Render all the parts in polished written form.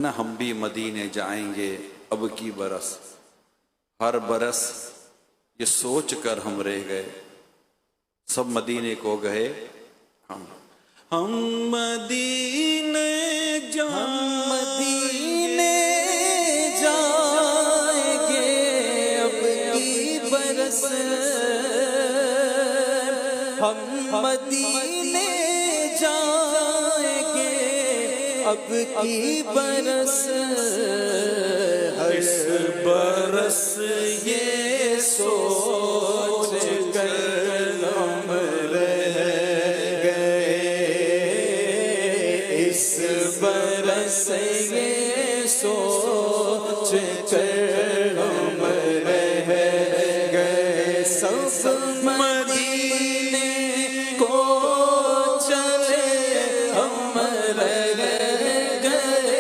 न हम भी मदीने जाएंगे अब की बरस, हर बरस ये सोच कर हम रह गए, सब मदीने को गए हम मदीने जाएंगे अब की बरस, हम मदीने जाएंगे अब की बरस, इस बरस ये सोच कर हम रह गए, इस बरस ये सोच कर हम रह गए, सब मदीने को चले हम रह गए,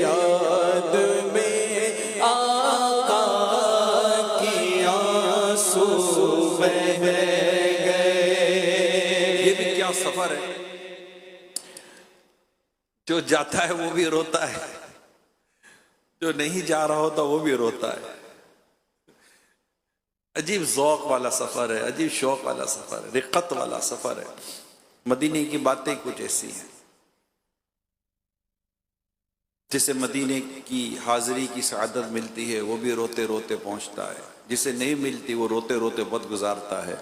याद में आका की आंसू बह गए। ये भी क्या सफर है, जो जाता है वो भी रोता है, जो नहीं जा रहा होता वो भी रोता है। अजीब ज़ौक़ वाला सफर है, अजीब शौक वाला सफर है, रिक़्क़त वाला सफर है। मदीने की बातें कुछ ऐसी हैं, जिसे मदीने की हाजिरी की सआदत मिलती है वो भी रोते रोते पहुंचता है, जिसे नहीं मिलती वो रोते रोते वक्त गुजारता है।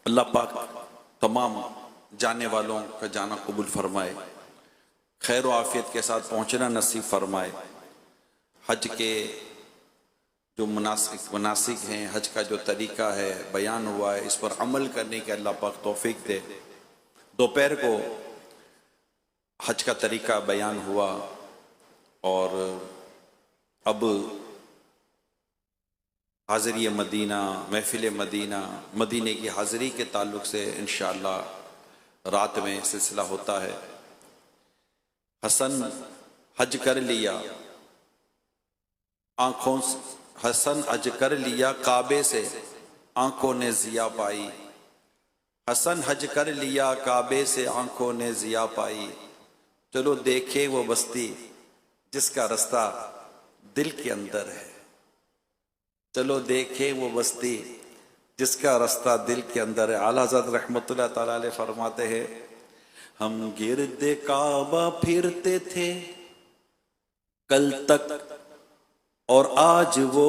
अल्लाह पाक तमाम जाने वालों का जाना कबूल फरमाए, खैर व आफियत के साथ पहुंचना नसीब फरमाए। हज के जो मनासिक हैं, हज का जो तरीका है बयान हुआ है, इस पर अमल करने के अल्लाह पाक तौफीक दे। दोपहर को हज का तरीका बयान हुआ और अब हाज़िरी मदीना, महफिल मदीना, मदीने की हाज़िरी के ताल्लुक़ से इंशाअल्लाह रात में सिलसिला होता है। हसन हज कर लिया आँखों से, हसन हज कर लिया काबे से आँखों ने ज़िया पाई, हसन हज कर लिया काबे से आँखों ने ज़िया पाई। चलो देखे वो बस्ती जिसका रास्ता दिल के अंदर है, चलो देखे वो बस्ती जिसका रास्ता दिल के अंदर है। आला हज़रत रहमतुल्लाह ताला अलैह फरमाते हैं, हम गिरदे काबा फिरते थे कल तक और आज वो,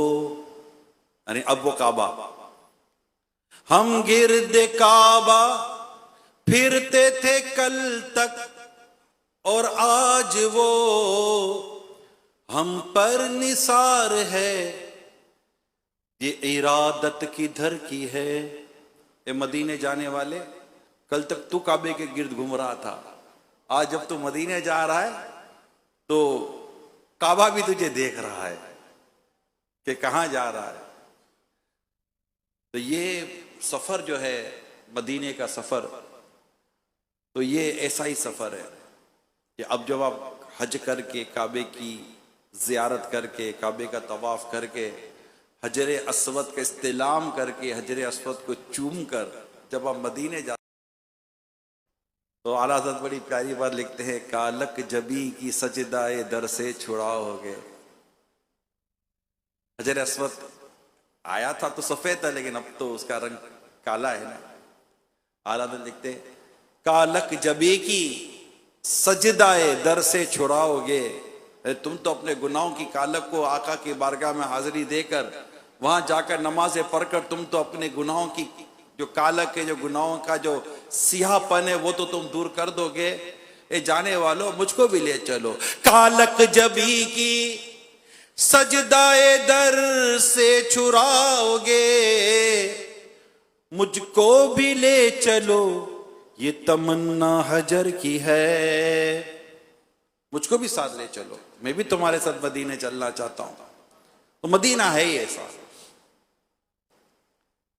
यानी अब वो काबा, हम गिरदे काबा फिरते थे कल तक और आज वो हम पर निसार है, ये इरादत किधर की है। ए मदीने जाने वाले, कल तक तू काबे के गिर्द घूम रहा था, आज जब तू मदीने जा रहा है तो काबा भी तुझे देख रहा है कि कहाँ जा रहा है। तो ये सफर जो है मदीने का सफर, तो ये ऐसा ही सफर है कि अब जब आप हज करके काबे की ज़ियारत करके, काबे का तवाफ़ करके, हजर अस्वद का इस्तिलाम करके, हजर अस्वद को चूम कर जब आप मदीने जाते तो आला हज़रत बड़ी प्यारी बात लिखते हैं, कालक जबी की सजदाए दर से छुड़ाओगे। हजर अस्वद आया था तो सफ़ेद था, लेकिन अब तो उसका रंग काला है ना। आला हज़रत लिखते हैं, कालक जबी की सजदाए दर से छुड़ाओगे। तुम तो अपने गुनाहों की कालक को आका की बारगाह में हाजिरी देकर, वहां जाकर नमाजें पढ़कर तुम तो अपने गुनाहों की जो कालक है, जो गुनाहों का जो सियाहपन है, वो तो तुम दूर कर दोगे। ए जाने वालों, मुझको भी ले चलो। कालक जबी की सजदाए दर से छुड़ाओगे, मुझको भी ले चलो, ये तमन्ना हजर की है। मुझको भी साथ ले चलो, मैं भी तुम्हारे साथ मदीने चलना चाहता हूं। तो मदीना है ही ऐसा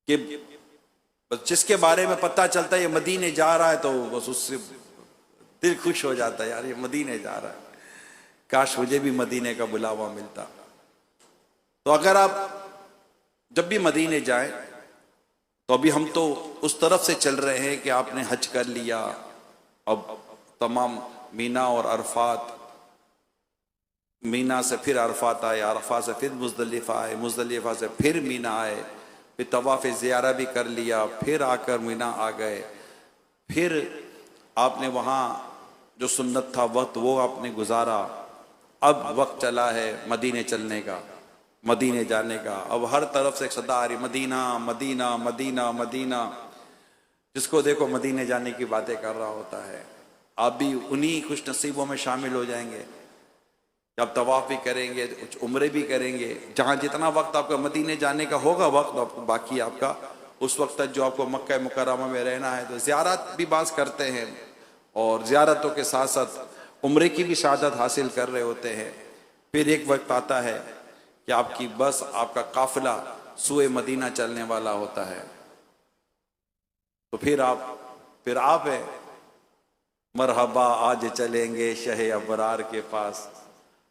कि जिसके बारे में पता चलता है ये मदीने जा रहा है तो बस उससे दिल खुश हो जाता है, यार ये मदीने जा रहा है, काश मुझे भी मदीने का बुलावा मिलता। तो अगर आप जब भी मदीने जाएं तो अभी हम तो उस तरफ से चल रहे हैं कि आपने हज कर लिया, अब तमाम मीना और अरफात, मीना से फिर अरफात आए, अरफात से फिर मुज़दलिफ़ा आए, मुज़दलिफ़ा से फिर मीना आए, फिर तवाफ़ ज़ियारा भी कर लिया, फिर आकर मीना आ गए। फिर आपने वहाँ जो सुन्नत था वक्त वो आपने गुजारा। अब वक्त चला है मदीने चलने का, मदीने जाने का। अब हर तरफ से एक सदा आ रही, मदीना मदीना मदीना मदीना। जिसको देखो मदीने जाने की बातें कर रहा होता है। आप भी उन्हीं खुश नसीबों में शामिल हो जाएंगे जब तवाफ़ भी करेंगे, कुछ उम्रे भी करेंगे। जहाँ जितना वक्त आपका मदीने जाने का होगा वक्त आपको बाकी आपका, उस वक्त तक जो आपको मक्का मुकर्रमा में रहना है, तो ज़ियारत भी बाज़ करते हैं और ज़ियारतों के साथ साथ उम्रे की भी शहादत हासिल कर रहे होते हैं। फिर एक वक्त आता है कि आपकी बस, आपका काफिला सुए मदीना चलने वाला होता है। तो फिर आप है मरहबा आज चलेंगे शहे अबरार के पास,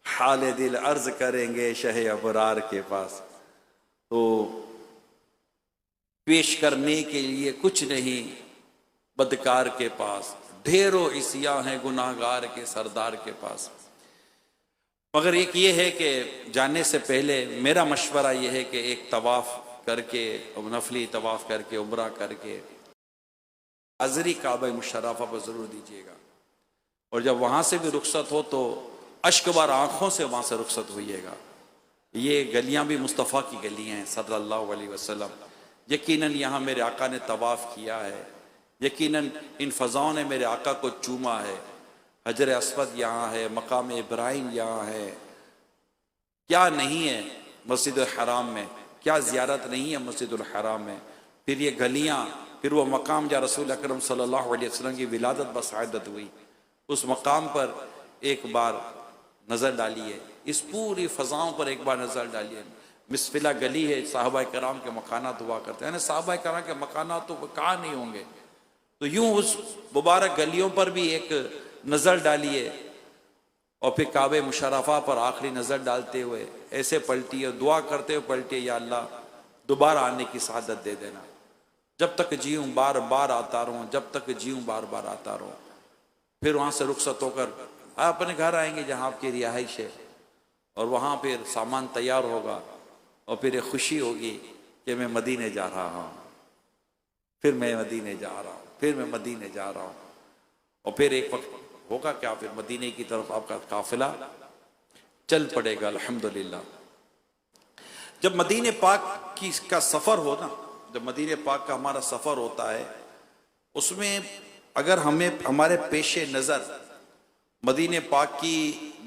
हाल दिल अर्ज करेंगे शहे अबरार के पास। तो पेश करने के लिए कुछ नहीं बदकार के पास, ढेरों इसिया हैं गुनाहगार के सरदार के पास। मगर एक ये है कि जाने से पहले मेरा मशवरा ये है कि एक तवाफ़ करके, नफली तवाफ़ करके, उम्रा करके हाज़री काबा मुशर्रफा पर ज़रूर दीजिएगा। और जब वहाँ से भी रुखसत हो तो अश्कबार आँखों से वहाँ से रुखसत होइएगा। ये गलियाँ भी मुस्तफ़ा की गलियाँ हैं सल्लल्लाहु अलैहि वसल्लम। यकीनन यहाँ मेरे आका ने तवाफ़ किया है, यकीनन इन फ़ज़ाओं ने मेरे आका को चूमा है। हजर अस्वद यहाँ है, मकाम इब्राहिम यहाँ है, क्या नहीं है मस्जिदुल हराम में, क्या ज़ियारत नहीं है मस्जिदुल हराम में। फिर ये गलियाँ, फिर वो मकाम जहाँ रसूल अकरम सल्लल्लाहु अलैहि वसल्लम की विलादत बसादत हुई, उस मकाम पर एक बार नज़र डालिए, इस पूरी फ़ज़ाओं पर एक बार नज़र डालिए। मिसफिला गली है, साहबा कराम के मकानात हुआ करते हैं, साहबा कराम के मकानात तो कहाँ नहीं होंगे। तो यूं उस मुबारक गलियों पर भी एक नज़र डालिए और फिर काबे मुशर्रफा पर आखिरी नज़र डालते हुए ऐसे पलटिए, दुआ करते हुए पलटिए, या अल्लाह दोबारा आने की सआदत दे देना। जब तक जीऊँ बार बार आता रहूँ, जब तक जीऊँ बार बार आता रहूँ। फिर वहाँ से रुखसत होकर आप अपने घर आएंगे जहाँ आपकी रिहाइश है, और वहाँ फिर सामान तैयार होगा और फिर एक खुशी होगी कि मैं मदीने जा रहा हूँ, फिर मैं मदीने जा रहा हूँ, फिर मैं मदीने जा रहा हूँ। और फिर एक वक्त होगा क्या, फिर मदीने की तरफ आपका काफिला चल पड़ेगा अल्हम्दुलिल्लाह। जब मदीने पाक का सफ़र हो ना, जब मदीने पाक का हमारा सफ़र होता है, उसमें अगर हमें हमारे पेशे नज़र मदीने पाक की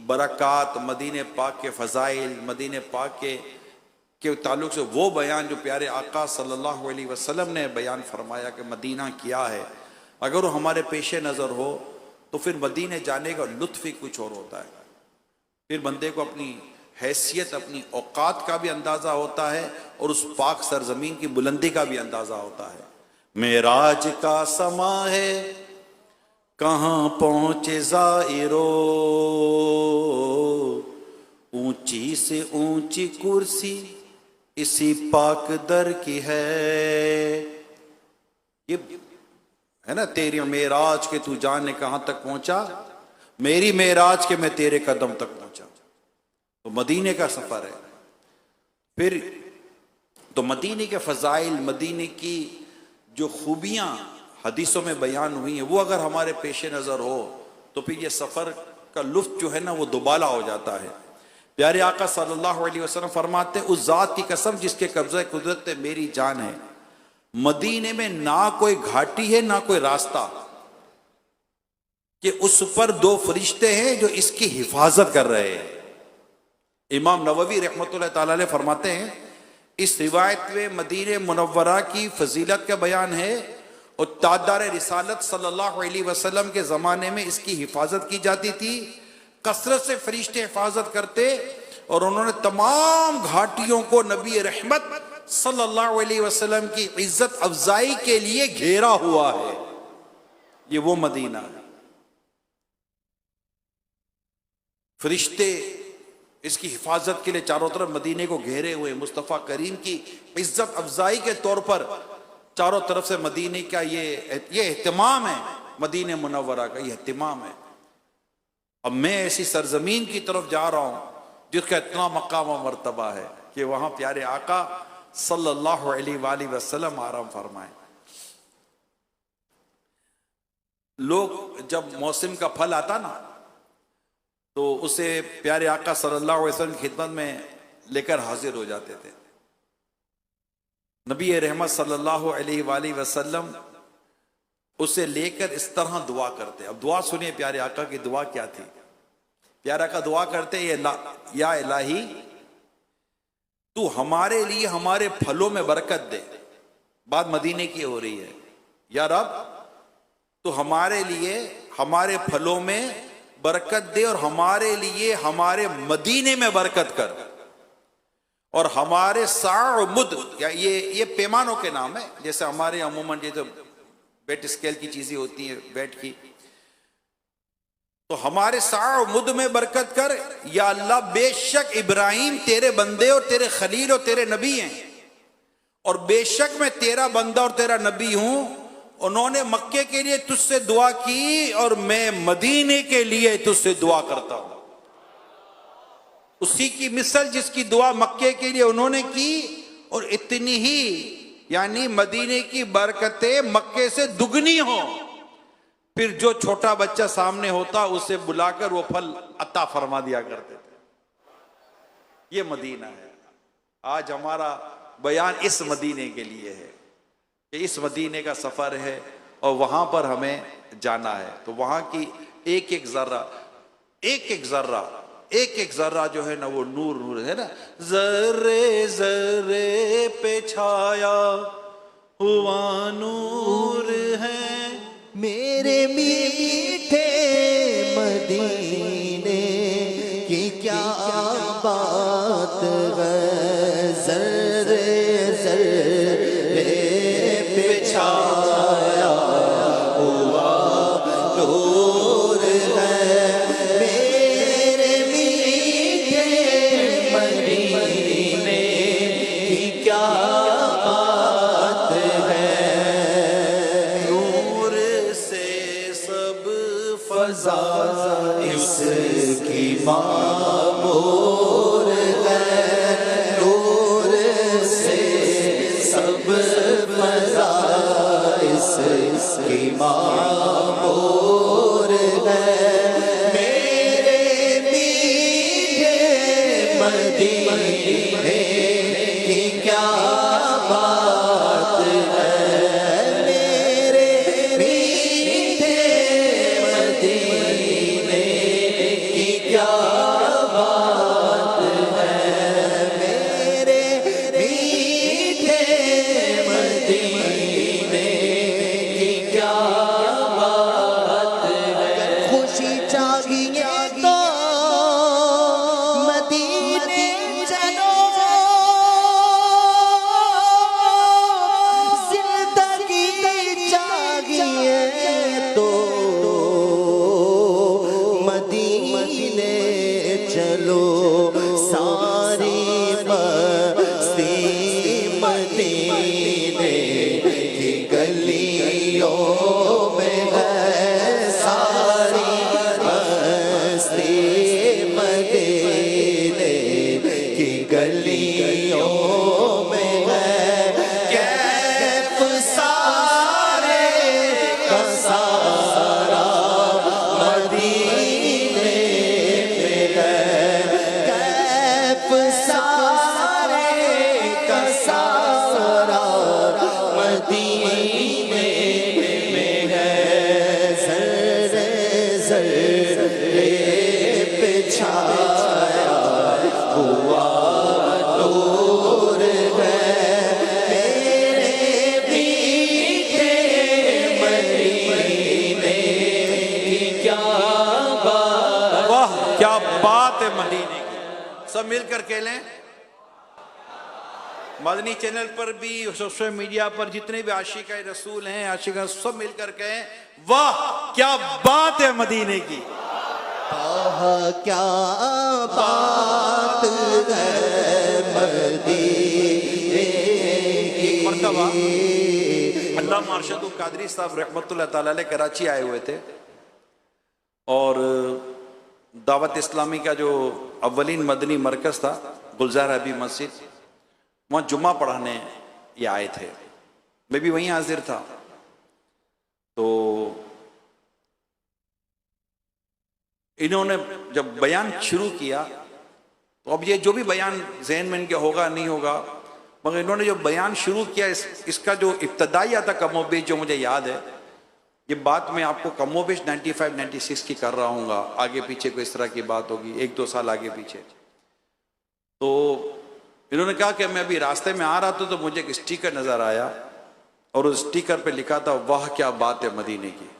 बरक़ात, मदीने पाक के फ़ज़ाइल, मदीने पाक के ताल्लुक़ से वो बयान जो प्यारे आका सल्लल्लाहु अलैहि वसल्लम ने बयान फरमाया कि मदीना क्या है, अगर वो हमारे पेशे नज़र हो तो फिर मदीने जाने का लुत्फ़ ही कुछ और होता है। फिर बंदे को अपनी हैसियत, अपनी औकात का भी अंदाज़ा होता है और उस पाक सरजमीन की बुलंदी का भी अंदाज़ा होता है। मेराज का समा है, कहाँ पहुँचे ज़ाइरो, ऊंची से ऊंची कुर्सी इसी पाक दर की है। ये है ना, तेरी मेराज के तू जाने कहाँ तक पहुँचा, मेरी मेराज के मैं तेरे कदम तक पहुँचा। तो मदीने का सफ़र है। फिर तो मदीने के फ़ज़ाइल, मदीने की जो खूबियाँ हदीसों में बयान हुई हैं, वो अगर हमारे पेशे नज़र हो तो फिर ये सफ़र का लुत्फ़ जो है ना वो दुबाला हो जाता है। प्यारे आका सल्लल्लाहु अलैहि वसल्लम फरमाते, उस ज़ात की कसम जिसके कब्ज़े कुदरत पे मेरी जान है, मदीने में ना कोई घाटी है ना कोई रास्ता कि उस पर दो फरिश्ते हैं जो इसकी हिफाजत कर रहे हैं। इमाम नववी रहमतुल्लाह तआला अलैह फरमाते हैं, इस रिवायत में मदीने मुनव्वरा की फजीलत का बयान है और तादार रिसालत सल्लल्लाहु अलैहि वसल्लम के ज़माने में इसकी हिफाजत की जाती थी। कसरत से फरिश्ते हिफाजत करते और उन्होंने तमाम घाटियों को नबी रहमत सल्लल्लाहु अलैहि वसल्लम की इज्जत अफजाई के लिए घेरा हुआ है। ये वो मदीना है। फरिश्ते इसकी हिफाजत के लिए चारों तरफ मदीने को घेरे हुए, मुस्तफ़ा करीम की इज्जत अफजाई के तौर पर चारों तरफ से मदीने का ये एहतिमाम है, मदीने मुनव्वरा का ये एहतिमाम है। अब मैं ऐसी सरजमीन की तरफ जा रहा हूं जिसका इतना मकाम व मर्तबा है कि वहां प्यारे आका सल्लल्लाहु अलैहि वसल्लम आराम फरमाए। लोग जब मौसम का फल आता ना तो उसे प्यारे आका सल्लल्लाहु अलैहि वसल्लम की खिदमत में लेकर हाजिर हो जाते थे। नबी रहमत सल्लल्लाहु अलैहि वसल्लम उसे लेकर इस तरह दुआ करते। अब दुआ सुनिए प्यारे आका की दुआ क्या थी। प्यारे आका दुआ करते, या इलाही तू हमारे लिए हमारे फलों में बरकत दे। बात मदीने की हो रही है। या रब तू हमारे लिए हमारे फलों में बरकत दे और हमारे लिए हमारे मदीने में बरकत कर, और हमारे साअ मुद, या ये पैमानों के नाम है। जैसे हमारे अमूमन ये तो वेट स्केल की चीजें होती है, वेट की, तो हमारे साअ मुद में बरकत कर। या अल्लाह बेशक इब्राहिम तेरे बंदे और तेरे खलील और तेरे नबी हैं, और बेशक मैं तेरा बंदा और तेरा नबी हूं। उन्होंने मक्के के लिए तुझसे दुआ की और मैं मदीने के लिए तुझसे दुआ करता हूं। उसी की मिसल जिसकी दुआ मक्के के लिए उन्होंने की, और इतनी ही यानी मदीने की बरकतें मक्के से दुगनी हो। फिर जो छोटा बच्चा सामने होता उसे बुलाकर वो फल अता फरमा दिया करते थे। ये मदीना है। आज हमारा बयान इस मदीने के लिए है कि इस मदीने का सफर है और वहां पर हमें जाना है। तो वहां की एक एक जर्रा जो है ना वो नूर नूर है ना। जर्रे जर्रे पे छाया हुआ नूर है मेरे मीठे मदीने की क्या बात है। जर्रे जर्रे पे छाया हुआ नूर है मेरे मीठे मदीने की क्या बात है। नूर से सब फजा इसकी मामूर है। नूर से सब फजा इसकी मामूर है मेरे मीठे मदीने की क्या बात है। मेरे मीठे मदीने की क्या बात है। मेरे मीठे मदीने की क्या बात है। खुशी चाहिए तो मदीने चलो, जिंदगी चाहिए तो मदीने चलो। सारी मस्ती मदीने की गलियों में है। सारी मस्ती मदीने की गलियों में है। कैफ सारे का सारा मदीने में है। कैफ सारे का सारा मदीने में है। जर्रे जर्रे पे छाया हुआ नूर है मेरे मीठे मदीने की क्या बात। वाह क्या बात है मदीने की। सब मिलकर कह लें। मदनी चैनल पर भी सोशल मीडिया पर जितने भी आशिक रसूल हैं, आशिक सब मिलकर कहें वाह क्या बात है मदीने की। आहा क्या बात है मदीने की। एक मरतबा अल्लामा अरशदुल कादरी साहब रहमतुल्लाह तआला अलैह कराची आए हुए थे, और दावत इस्लामी का जो अव्वलीन मदनी मरकज़ था, गुलजार हबीब मस्जिद, वहाँ जुम्मा पढ़ाने ये आए थे। मैं भी वहीं हाजिर था। तो इन्होंने जब बयान शुरू किया, तो अब ये जो भी बयान जहन में इनके होगा नहीं होगा, मगर इन्होंने जो बयान शुरू किया, इसका जो इब्तदाइया था कमोबेश जो मुझे याद है, ये बात मैं आपको कमोबेश 95-96 की कर रहा हूँ, आगे पीछे कोई इस तरह की बात होगी, 1-2 साल आगे पीछे। तो इन्होंने कहा कि मैं अभी रास्ते में आ रहा था तो मुझे एक स्टिकर नजर आया और उस स्टिकर पे लिखा था, वाह क्या बात है मदीने की।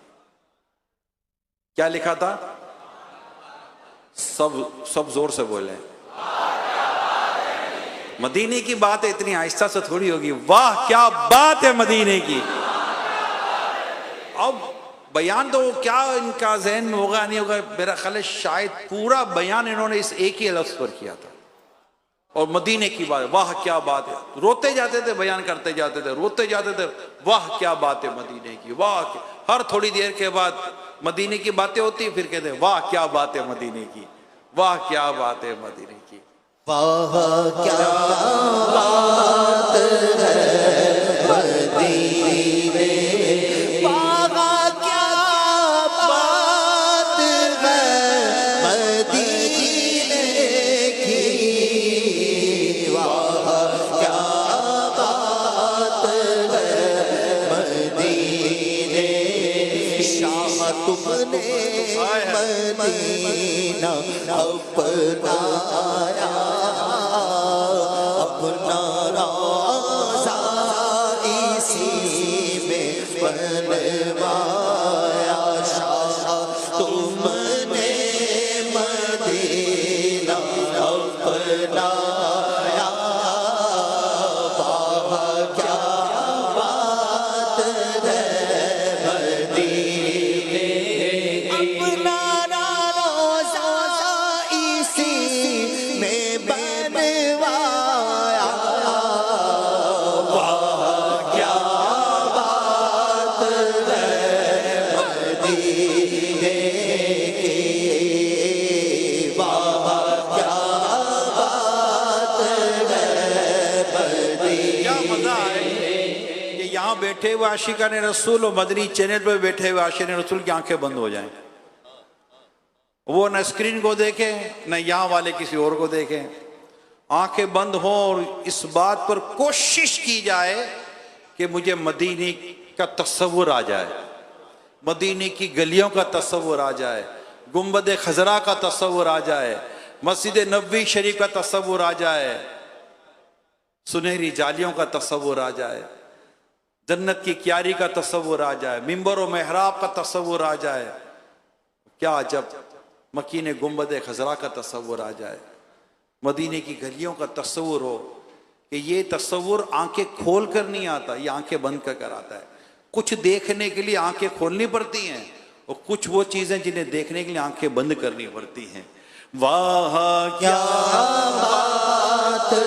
क्या लिखा था? सब जोर से बोले, मदीने की बात है, इतनी आहिस्ता से थोड़ी होगी। वाह क्या बात है मदीने की। अब बयान तो क्या इनका जहन में होगा नहीं होगा, मेरा ख्याल है शायद पूरा बयान इन्होंने इस एक ही लफ्ज पर किया था, और मदीने की बात, वाह क्या बात है। रोते जाते थे, बयान करते जाते थे, रोते जाते थे, वाह क्या बात है मदीने की, वाह। हर थोड़ी देर के बाद मदीने की बातें होती, फिर कहते वाह क्या बात है मदीने की, वाह क्या बात है मदीने की, वाह क्या बात है मदीने, वाह क्या बात है मदीने की, वाह क्या बात है मदीने। शाह तुमने मदीना अपनाया, अपना रोज़ा इसी में बनवाया। शाह तुमने मदीना अपनाया, वाह क्या बात है मदीने। अपना रोज़ा इसी में बनवाया, वाह क्या बात है मदीने की, वाह क्या बात है मदीने। क्या मजा है कि यहाँ बैठे हुए आशिकान रसूल और मदनी चैनल पे बैठे हुए आशिकान रसूल की आंखें बंद हो जाएं, वो न स्क्रीन को देखें न यहाँ वाले किसी और को देखें, आंखें बंद हो और इस बात पर कोशिश की जाए कि मुझे मदीने का तस्वुर आ जाए, मदीने की गलियों का तस्वुर आ जाए, गुंबद खजरा का तस्वुर आ जाए, मस्जिद नबवी शरीफ का तस्वुर आ जाए, सुनहरी जालियों का तस्वुर आ जाए, जन्नत की क्यारी का तस्वुर आ जाए, मिंबर और मेहराब का तस्वुर आ जाए। क्या जब मकीन गुंबद खजरा का तस्वुर आ जाए, मदीने की गलियों का तस्वुर हो, कि ये तस्वुर आंखें खोल कर नहीं आता, ये आंखें बंद कर आता है। कुछ देखने के लिए आंखें खोलनी पड़ती हैं और कुछ वो चीजें जिन्हें देखने के लिए आंखें बंद करनी पड़ती हैं। वाह क्या बात है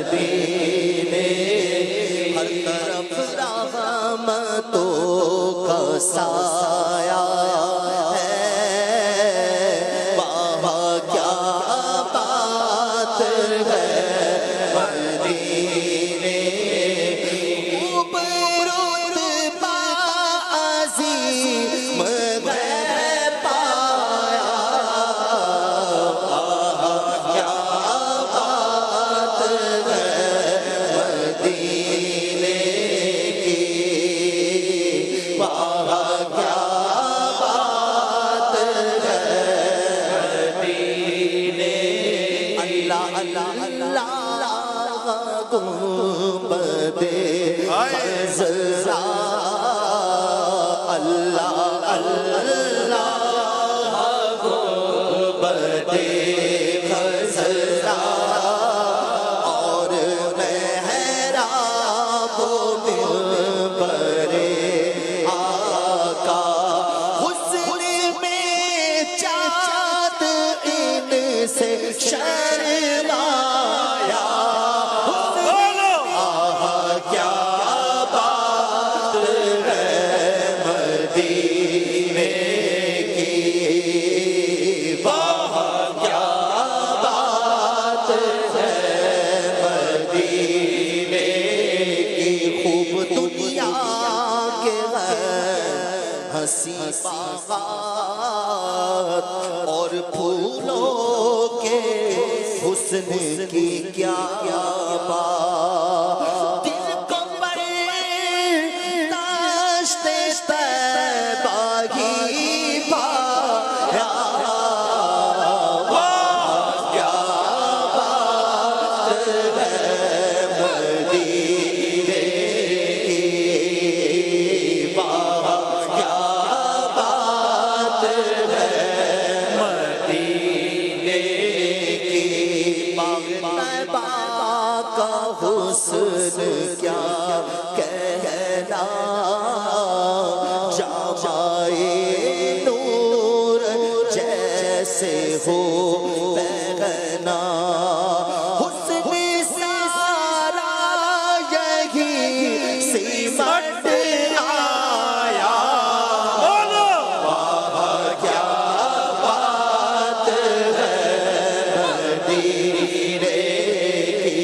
मदीने, हर तरफ रहमतों का साया है, वाह क्या बात है मदीने। खूब रुतबा अज़ीम है पाया, क्या बात है मदीने की, वाह क्या बात है मदीने। अल्लाह अल्लाह अल्लाह गुंबदे खज़रा, अल्लाह अल्लाह गुंबदे खज़रा, और मेहराब मिंबरे आका, हुस्न में चाँद इनसे शर्माया, क्या बात है मदीने की, हुस्न की क्या बात, दिल को बर्दाश्ते तैबा ही पाया। क्या बात है मदीने की, वाह क्या बात है मदीने की। तैबा का हुस्न क्या कहना, जामाए नूर जैसे हो पहना। हुस्न सारा यही सिमट आया। वाह क्या बात है मदीने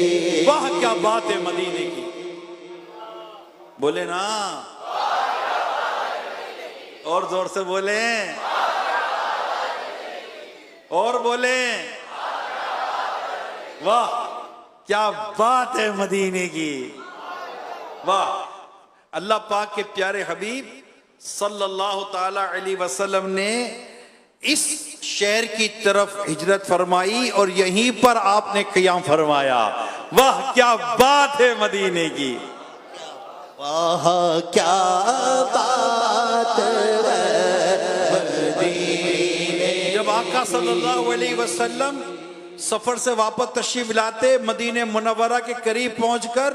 की। वाह क्या बात है मदीने की। बोले ना, और जोर से बोले, और बोले, वाह क्या बात है मदीने की। वाह, अल्लाह पाक के प्यारे हबीब सल्लल्लाहु ताला अलैहि वसल्लम ने इस शहर की तरफ हिजरत फरमाई और यहीं पर आपने क़याम फरमाया। वाह क्या बात है मदीने की। वाह क्या बात है मदीने। जब आका सल्लल्लाहु अलैहि वसल्लम सफर से वापस तशरीफ लाते, मदीने मुनव्वरा के करीब पहुंचकर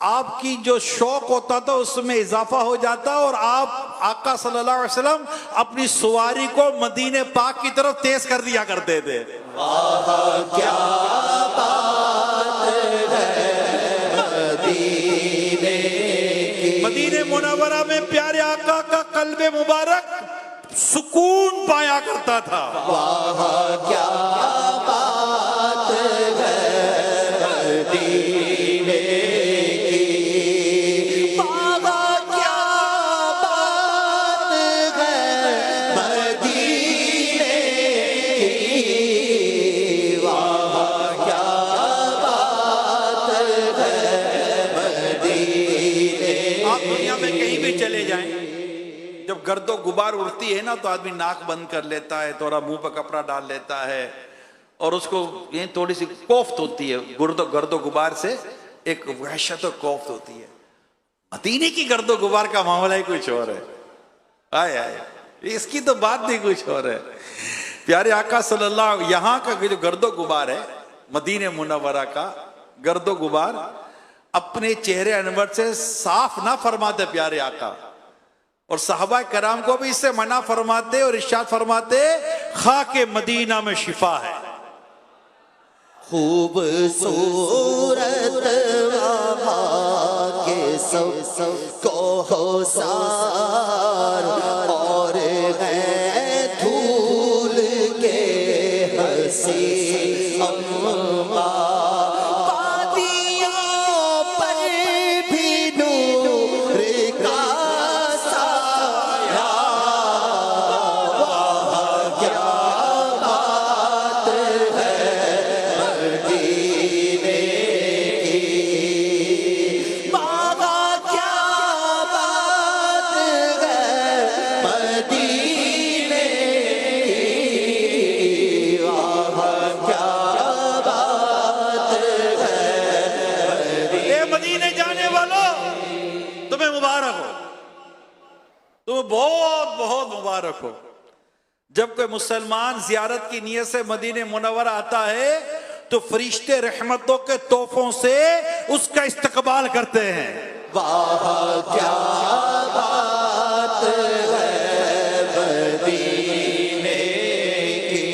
आपकी जो शौक होता था उसमें इजाफा हो जाता और आप आका सल्लल्लाहु अलैहि वसल्लम अपनी सवारी को मदीने पाक की तरफ तेज कर दिया करते थे। वाह क्या बात है मदीने की। मदीने मुनव्वरा में प्यारे आका का कल्बे मुबारक सुकून पाया करता था। वाह क्या बात है मदीने की। वाह क्या बात है मदीने की। वाह क्या बात है मदीने। आप दुनिया में कहीं भी चले जाएं, जब गर्दो गुबार उड़ती है ना तो आदमी नाक बंद कर लेता है, थोड़ा मुंह पर कपड़ा डाल लेता है और उसको ये थोड़ी सी कोफ्त होती है। गर्दो गुबार से एक वहशत और कोफ्त होती है। मदीने की गर्दो गुबार का मामला ही कुछ और है। आए आए, इसकी तो बात नहीं कुछ और है। प्यारे आका सल्लल्लाहु, यहाँ का जो गर्दो गुबार है मदीने मुनव्वरा का गर्दो गुबार अपने चेहरे अनवर से साफ ना फरमाते प्यारे आका, और सहाबा कराम को भी इससे मना फरमाते और इरशाद फरमाते खाके मदीना में शिफा है। खूबसूरत वहाँ के सब को होसार और है धूल के हंसी अम्मा। वादियों पर भी नूर का साया। वाह क्या बात है मदीने की। वाह क्या बात है मदीने की। वाह क्या बात है ए मदीने जाने वालों, तुम्हें मुबारक हो, तुम्हें बहुत बहुत मुबारक हो। जब कोई मुसलमान जियारत की नियत से मदीने मुनव्वरा आता है तो फरिश्ते रहमतों के तोहफों से उसका इस्तकबाल करते हैं। वाह क्या बात है मदीने की।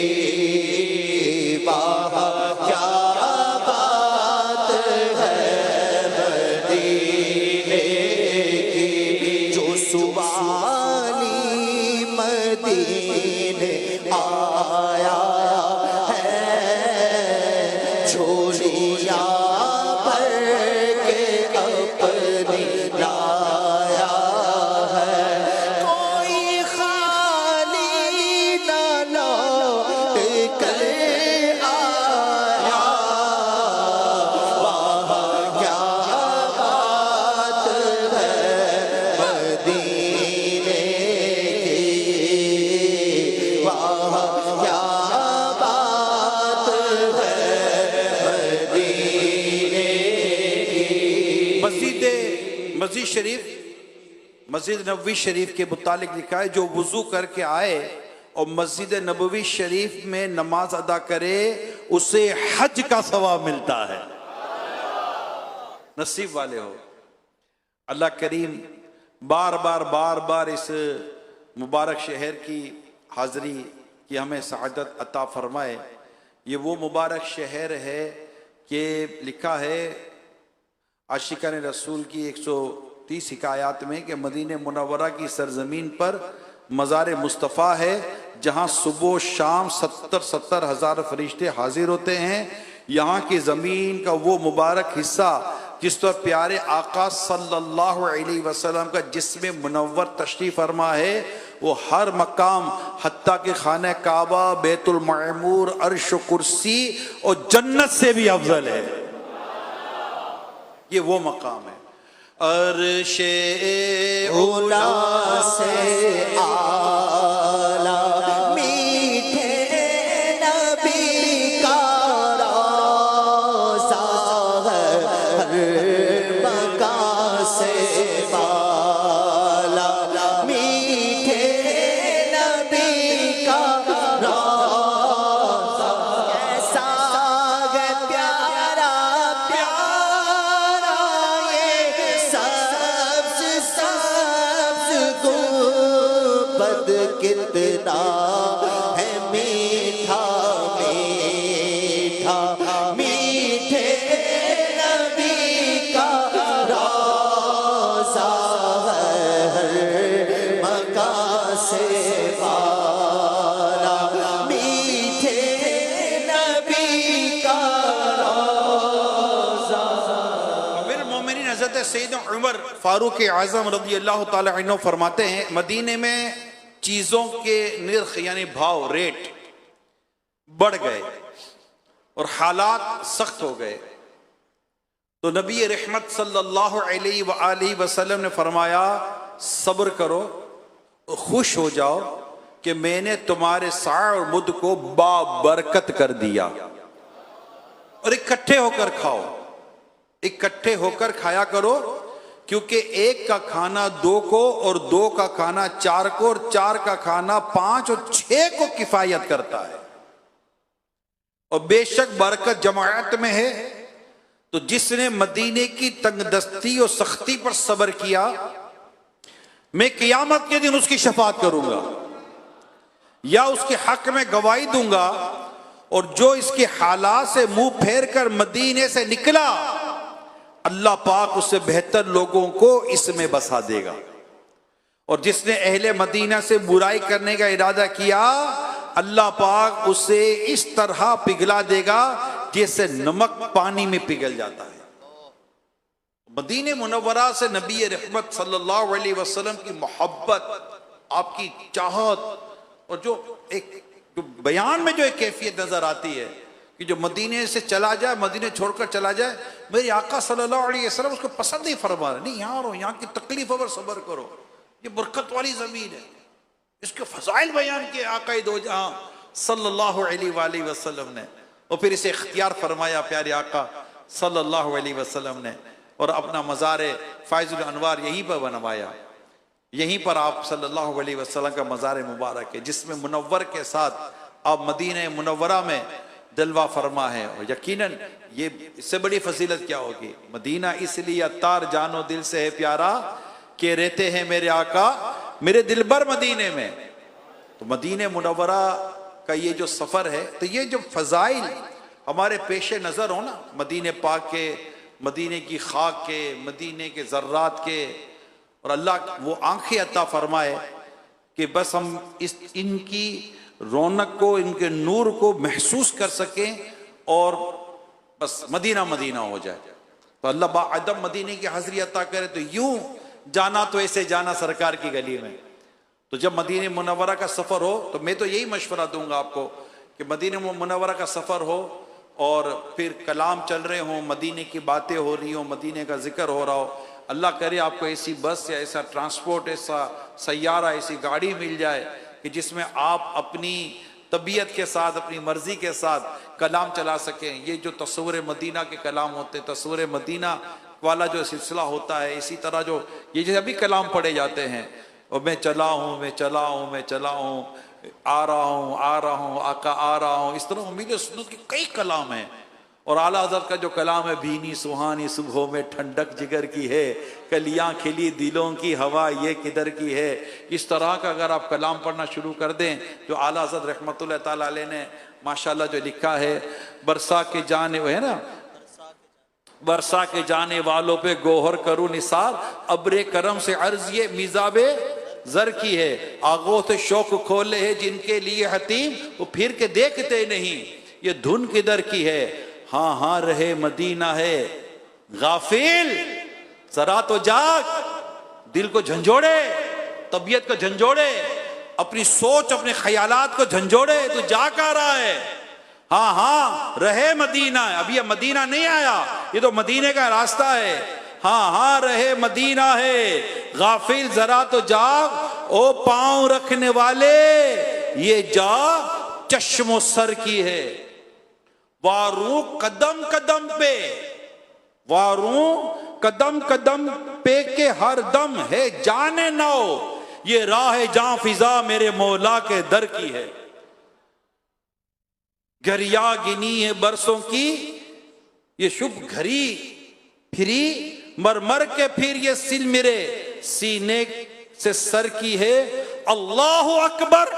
वाह क्या बात है मदीने की। जो सुवाली मदीने आया है, झोलियां भर के अपनी लाया है। कोई खाली न लौट कर आया। मस्जिद शरीफ, मस्जिद नबवी शरीफ के मुतालिक लिखा है, जो वुजू करके आए और मस्जिद नबवी शरीफ में नमाज अदा करे उसे हज का सवाब मिलता है। नसीब वाले हो। अल्लाह करीम बार बार इस मुबारक शहर की हाज़री की हमें सआदत अता फरमाए। ये वो मुबारक शहर है कि लिखा है आशिकान रसूल की 130 हिकायात में कि मदीने मुनव्वरा की सरजमीन पर मज़ार मुस्तफ़ा है, जहाँ सुबह शाम 70 हज़ार फरिश्ते हाजिर होते हैं। यहाँ की ज़मीन का वो मुबारक हिस्सा जिस पर प्यारे आका सल्लल्लाहु अलैहि वसल्लम का जिस्म मुनव्वर तशरीफ फरमा है, वो हर मकाम हत्ता के खाने काबा, बैतुल मामूर, अर्श कुर्सी और जन्नत से भी अफजल है। ये वो मकाम है। अर्शे उला से आला मीठे नबी का रोज़ा है, हर मकाम से बाला मीठे नबी का रोज़ा। कैसा है प्यारा प्यारा ये सब्ज़ सब्ज़ गुंबद, कितना है मीठा मीठा मीठे नबी का रोज़ा है, हर मकाम से वाला मीठे नबी का रोज़ा। अमीरुल मोमिनीन हज़रत सैयदना उमर फारूक आज़म रज़ी अल्लाह ताला अन्हु फरमाते हैं, मदीने में चीज़ों के निर्ख यानी भाव रेट बढ़ गए और हालात सख्त हो गए। तो नबी रहमत सल्लल्लाहु अलैहि वसल्लम ने फरमाया, सब्र करो, खुश हो जाओ कि मैंने तुम्हारे सा और मुद को बाबरकत कर दिया, और इकट्ठे होकर खाओ, इकट्ठे होकर खाया करो, क्योंकि एक का खाना 2 को और 2 का खाना 4 को और 4 का खाना 5 और 6 को किफायत करता है। और बेशक बरकत जमाअत में है। तो जिसने मदीने की तंगदस्ती और सख्ती पर सब्र किया, मैं क़यामत के दिन उसकी शफाअत करूंगा या उसके हक में गवाही दूंगा, और जो इसके हालात से मुंह फेर कर मदीने से निकला, अल्लाह पाक उससे बेहतर लोगों को इसमें बसा देगा। और जिसने अहले मदीना से बुराई करने का इरादा किया, अल्लाह पाक उसे इस तरह पिघला देगा जैसे नमक पानी में पिघल जाता है। मदीने मुनव्वरा से नबी रहमत सल्लल्लाहु अलैहि वसल्लम की मोहब्बत, आपकी चाहत, और जो बयान में जो एक कैफियत नजर आती है कि जो मदीने से चला जाए, मदीने छोड़कर चला जाए, मेरे आका सल्लल्लाहु अलैहि वसल्लम उसको पसंद नहीं फरमा रहे, नहीं यहाँ रहो, यहाँ की तकलीफ पर सब्र करो, ये बरकत वाली जमीन है। इसके फजाइल बयान किए आका दो जहां सल्लल्लाहु अलैहि वसल्लम ने, और फिर इसे इख्तियार फरमाया प्यारे आका सल्लल्लाहु अलैहि वसल्लम ने, और अपना मज़ार फ़ाइज़ुल अनवार यहीं पर बनवाया। यहीं पर आप सल्लल्लाहु अलैहि वसल्लम का मज़ार मुबारक है, जिसमें मुनव्वर के साथ आप मदीने मुनव्वरा में जलवा फरमा है। और यकीनन ये इससे बड़ी फजीलत क्या होगी। मदीना इसलिए अत्तार जानो दिल से है प्यारा कि रहते हैं मेरे आका मेरे दिलबर मदीने में। तो मदीने मुनव्वरा का ये जो सफ़र है, तो ये जो फ़ज़ाइल हमारे पेश नज़र हो ना, मदीने पाक के, मदीने की खाक के, मदीने के ज़र्रात के, और अल्लाह वो आंखें अता फरमाए कि बस हम इनकी रौनक को, इनके नूर को महसूस कर सकें और बस मदीना मदीना हो जाए। तो अल्लाह बाअदम मदीने की हाज़िरी अता करे। तो यूं जाना तो ऐसे जाना सरकार की गली में। तो जब मदीने मुनव्वरा का सफ़र हो, तो मैं तो यही मशवरा दूंगा आपको कि मदीने मुनव्वरा का सफ़र हो और फिर कलाम चल रहे हों, मदीने की बातें हो रही हो, मदीने का जिक्र हो रहा हो, अल्लाह करे आपको ऐसी बस या ऐसा ट्रांसपोर्ट, ऐसा सैयारा, ऐसी गाड़ी मिल जाए कि जिसमें आप अपनी तबीयत के साथ, अपनी मर्जी के साथ कलाम चला सकें। ये जो तस्वुर मदीना के कलाम होते हैं, तस्वुर मदीना वाला जो सिलसिला होता है, इसी तरह जो ये जैसे अभी कलाम पढ़े जाते हैं, और मैं चला हूँ, मैं चला हूँ, मैं चला हूँ, आ रहा हूँ, आ रहा हूँ, आका आ रहा हूँ, इस तरह अमीर सुन्नत के कई कलाम हैं। और आला हज़रत का जो कलाम है, भीनी सुहानी सुबहों में ठंडक जिगर की है, कलियां खिली दिलों की हवा ये किधर की है, इस तरह का अगर आप कलाम पढ़ना शुरू कर दें, जो आला हज़रत रहमतुल्लाह ताला अलैह ने माशाल्लाह जो लिखा है, बरसा के जाने वो है ना, बरसा के जाने वालों पे गोहर करूं निसार, अब्रे करम से अर्ज ये मिजाबे जर की है, आगों से शौक खोले है जिनके लिए हतीम, वो फिर के देखते नहीं ये धुन किधर की है, हाँ हाँ रहे मदीना है गाफिल, जरा तो जाग, दिल को झंझोड़े, तबीयत को झंझोड़े, अपनी सोच अपने ख्यालात को झंझोड़े, तो जा कर रहा है। हाँ हाँ रहे मदीना, अभी ये मदीना नहीं आया, ये तो मदीने का रास्ता है। हाँ हाँ रहे मदीना है गाफिल, जरा तो जाग ओ पांव रखने वाले, ये जा चश्मो सर की है, वारू कदम कदम पे, वारू कदम कदम पे के हर दम है जाने नौ, ये राह जां फिजा मेरे मौला के दर की है। घरिया गिनी है बरसों की ये शुभ घड़ी फिरी, मर मर के फिर ये सिल मेरे सीने से सर की है। अल्लाहु अकबर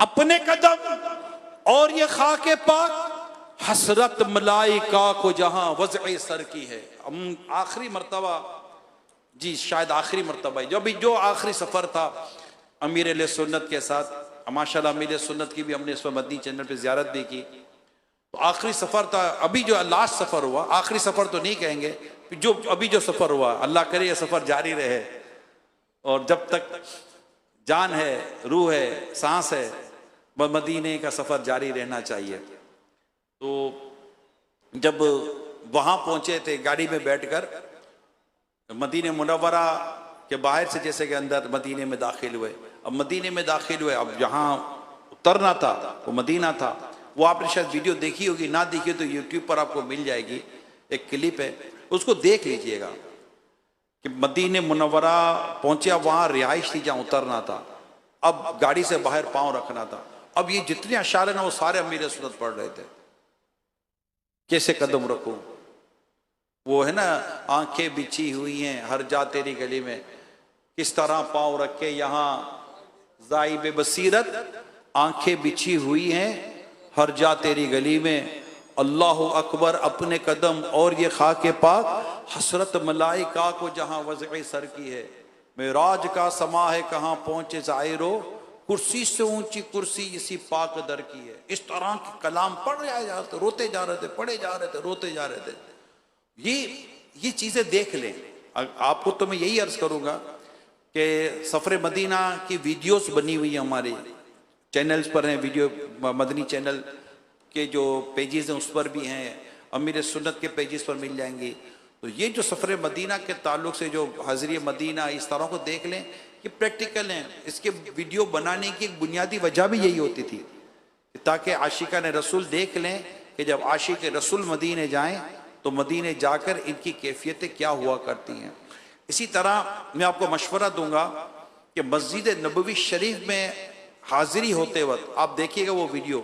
अपने कदम और ये खाके पाक, हसरत मलाइका को जहां वज़े सर की है। हम आखिरी मर्तबा, जी शायद आखिरी मर्तबा जो आखिरी सफ़र था अमीर अहले सुन्नत के साथ, माशाल्लाह अमीर सुन्नत की भी हमने इस पर मदनी चैनल पे ज़ियारत भी की, तो आखिरी सफ़र था। अभी जो लास्ट सफ़र हुआ, आखिरी सफ़र तो नहीं कहेंगे, जो अभी जो सफ़र हुआ, अल्लाह करे ये सफ़र जारी रहे, और जब तक जान है, रूह है, सांस है, मदीने का सफ़र जारी रहना चाहिए। तो जब वहाँ पहुँचे थे गाड़ी में बैठकर, मदीने मुनव्वरा के बाहर से जैसे कि अंदर मदीने में दाखिल हुए। अब मदीने में दाखिल हुए, अब जहाँ उतरना था वो मदीना था। वो आपने शायद वीडियो देखी होगी, ना देखी तो यूट्यूब पर आपको मिल जाएगी, एक क्लिप है, उसको देख लीजिएगा कि मदीने मुनव्वरा पहुँचे। अब वहाँ रिहाइश थी जहाँ उतरना था, अब गाड़ी से बाहर पाँव रखना था। अब ये जितने अशार हैं ना वो सारे अमीर सुन्नत पढ़ रहे थे, कैसे कदम रखूं, वो है ना आंखें बिछी हुई हैं हर जा तेरी गली में, किस तरह पाँव रख के यहाँ ज़ाइब बसीरत, आंखें बिछी हुई हैं हर जा तेरी गली में। अल्लाहु अकबर अपने कदम और ये खाके पाक, हसरत मलाइका को जहाँ वज़े सर की है। मेराज का समा है कहाँ पहुँचे ज़ाहिरो, कुर्सी से ऊंची कुर्सी इसी पाक दर की है। इस तरह के कलाम पढ़ रहे जा रहे थे, रोते जा रहे थे, पढ़े जा रहे थे, रोते जा रहे थे। ये चीज़ें देख लें। आपको तो मैं यही अर्ज़ करूँगा कि सफ़र मदीना की वीडियोस बनी हुई है, हमारे चैनल्स पर हैं, वीडियो मदनी चैनल के जो पेजेस हैं उस पर भी हैं, अमीर सुन्नत के पेजेस पर मिल जाएंगी। तो ये जो सफ़र मदीना के ताल्लुक़ से जो हाज़िरी मदीना, इस तरह को देख लें कि प्रैक्टिकल हैं। इसके वीडियो बनाने की एक बुनियादी वजह भी यही होती थी ताकि आशिका ने रसूल देख लें कि जब आशिक रसूल मदीने जाएं तो मदीने जाकर इनकी कैफियतें क्या हुआ करती हैं। इसी तरह मैं आपको मशवरा दूंगा कि मस्जिद नबवी शरीफ में हाजिरी होते वक्त आप देखिएगा वो वीडियो,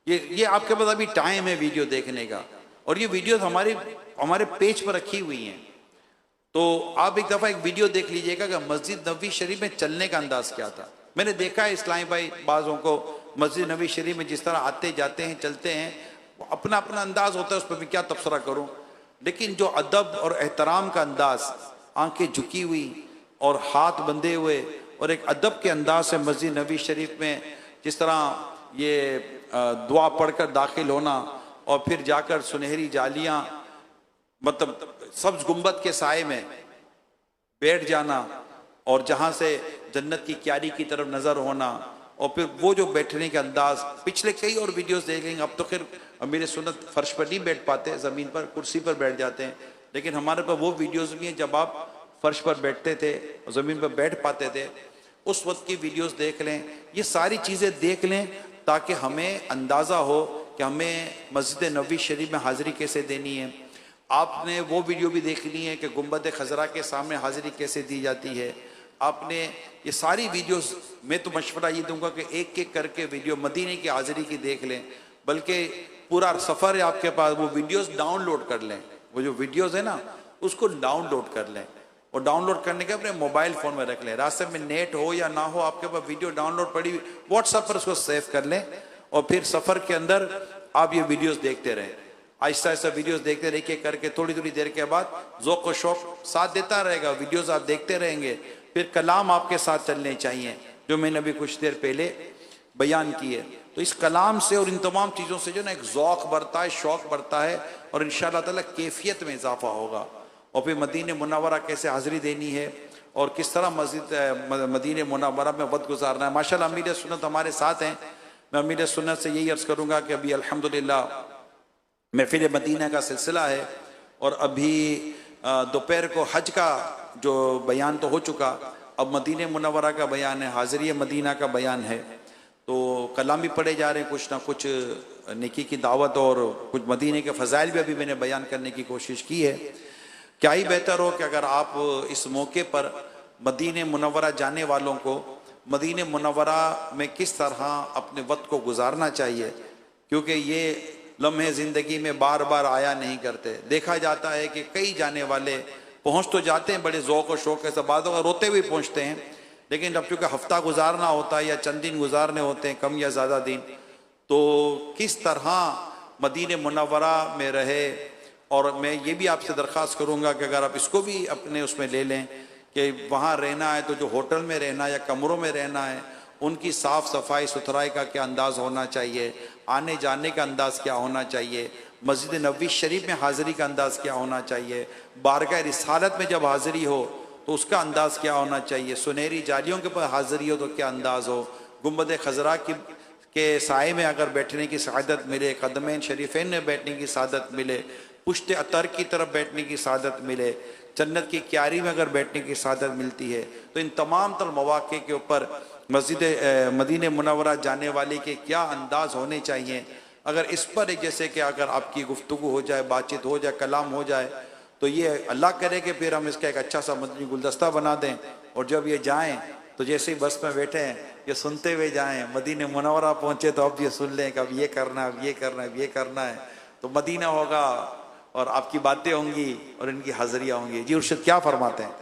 ये आपके पास अभी टाइम है वीडियो देखने का, और ये वीडियो हमारे पेज पर रखी हुई हैं। तो आप एक दफ़ा एक वीडियो देख लीजिएगा कि मस्जिद नबवी शरीफ में चलने का अंदाज़ क्या था। मैंने देखा है इस्लामी भाई बाज़ों को मस्जिद नबवी शरीफ में जिस तरह आते जाते हैं, चलते हैं, अपना अपना अंदाज़ होता है, उस पर भी क्या तबसरा करूं। लेकिन जो अदब और एहतराम का अंदाज़, आंखें झुकी हुई और हाथ बंधे हुए और एक अदब के अंदाज से मस्जिद नबवी शरीफ में जिस तरह ये दुआ पढ़कर दाखिल होना और फिर जाकर सुनहरी जालियाँ, मतलब सब्ज गुंबद के साए में बैठ जाना और जहाँ से जन्नत की क्यारी की तरफ नज़र होना, और फिर वो जो बैठने का अंदाज, पिछले कई और वीडियोस देखेंगे। अब तो खैर अमीर सुन्नत फर्श पर नहीं बैठ पाते, ज़मीन पर कुर्सी पर बैठ जाते हैं, लेकिन हमारे पास वो वीडियोस भी हैं जब आप फर्श पर बैठते थे और ज़मीन पर बैठ पाते थे, उस वक्त की वीडियोस देख लें। ये सारी चीज़ें देख लें ताकि हमें अंदाज़ा हो कि हमें मस्जिद नबवी शरीफ में हाज़िरी कैसे देनी है। आपने वो वीडियो भी देखनी है कि गुंबद खजरा के सामने हाजिरी कैसे दी जाती है। आपने ये सारी वीडियोस, मैं तो मशवरा ये दूंगा कि एक एक करके वीडियो मदीने की हाजिरी की देख लें, बल्कि पूरा सफ़र है आपके पास, वो वीडियोस डाउनलोड कर लें। वो जो वीडियोस है ना उसको डाउनलोड कर लें और डाउनलोड करने के अपने मोबाइल फ़ोन में रख लें। रास्ते में नेट हो या ना हो, आपके पास वीडियो डाउनलोड पड़ी व्हाट्सएप पर उसको सेव कर लें और फिर सफ़र के अंदर आप ये वीडियोस देखते रहें। आहिस्ता आहिस्ता वीडियोस देखते रहिए करके, थोड़ी थोड़ी देर के बाद ज़ौक़ व शौक़ साथ देता रहेगा, वीडियोस आप देखते रहेंगे। फिर कलाम आपके साथ चलने चाहिए जो मैंने अभी कुछ देर पहले बयान की है। तो इस कलाम से और इन तमाम चीज़ों से जो ना एक ज़ौक़ बढ़ता है, शौक़ बढ़ता है और इंशाअल्लाह ताला कैफियत में इजाफा होगा। और फिर मदीने मुनव्वरा कैसे हाज़िरी देनी है और किस तरह मदीने मुनव्वरा में वक्त गुजारना है। माशाअल्लाह अमीर सुन्नत हमारे साथ हैं। मैं अमीर सुन्नत से यही अर्ज़ करूँगा कि अभी अल्हम्दुलिल्लाह महफिल मदीना का सिलसिला है और अभी दोपहर को हज का जो बयान तो हो चुका, अब मदीने मुनव्वरा का बयान है, हाज़िरी मदीना का बयान है। तो कलाम भी पढ़े जा रहे हैं, कुछ ना कुछ नेकी की दावत और कुछ मदीने के फ़ज़ाइल भी अभी मैंने बयान करने की कोशिश की है। क्या ही बेहतर हो कि अगर आप इस मौके पर मदीने मुनव्वरा जाने वालों को मदीने मुनव्वरा में किस तरह अपने वक्त को गुजारना चाहिए, क्योंकि ये लम्हे ज़िंदगी में बार बार आया नहीं करते। देखा जाता है कि कई जाने वाले पहुँच तो जाते हैं बड़े ज़ौक़ और शौक़ के साथ, बाद रोते हुए पहुँचते हैं, लेकिन जब चूँकि हफ्ता गुजारना होता है या चंद दिन गुजारने होते हैं, कम या ज़्यादा दिन, तो किस तरह मदीने मुनव्वरा में रहे। और मैं ये भी आपसे दरख्वास्त करूँगा कि अगर आप इसको भी अपने उसमें ले लें कि वहाँ रहना है तो जो होटल में रहना है या कमरों में रहना है, उनकी साफ़ सफाई सुथराई का क्या अंदाज़ होना चाहिए, आने जाने का अंदाज़ क्या होना चाहिए, मस्जिद नबवी शरीफ में हाज़िरी का अंदाज़ क्या होना चाहिए, बारगाह रिसालत में जब हाज़िरी हो तो उसका अंदाज़ क्या होना चाहिए, सुनहरी जालियों के पर हाज़िरी हो तो क्या अंदाज़ हो, गुंबद खजरा के साए में अगर बैठने की सआदत मिले, कदमैन शरीफैन में बैठने की सआदत मिले, पुश्त अतर की तरफ बैठने की सआदत मिले, जन्नत की क्यारी में अगर बैठने की सआदत मिलती है, तो इन तमाम तर मौक़े के ऊपर मस्जिद मदीने मुनव्वरा जाने वाले के क्या अंदाज़ होने चाहिए। अगर इस पर एक जैसे कि अगर आपकी गुफ्तगू हो जाए, बातचीत हो जाए, कलाम हो जाए, तो ये अल्लाह करे कि फिर हम इसका एक अच्छा सा मदनी गुलदस्ता बना दें और जब ये जाएं तो जैसे ही बस में बैठे हैं ये सुनते हुए जाएं, मदीने मुनव्वरा पहुँचे तो अब ये सुन लें कि अब ये करना है, अब ये करना है, अब ये करना है, तो मदीना होगा और आपकी बातें होंगी और इनकी हाज़िरियाँ होंगी। जी उर्शद क्या फरमाते हैं?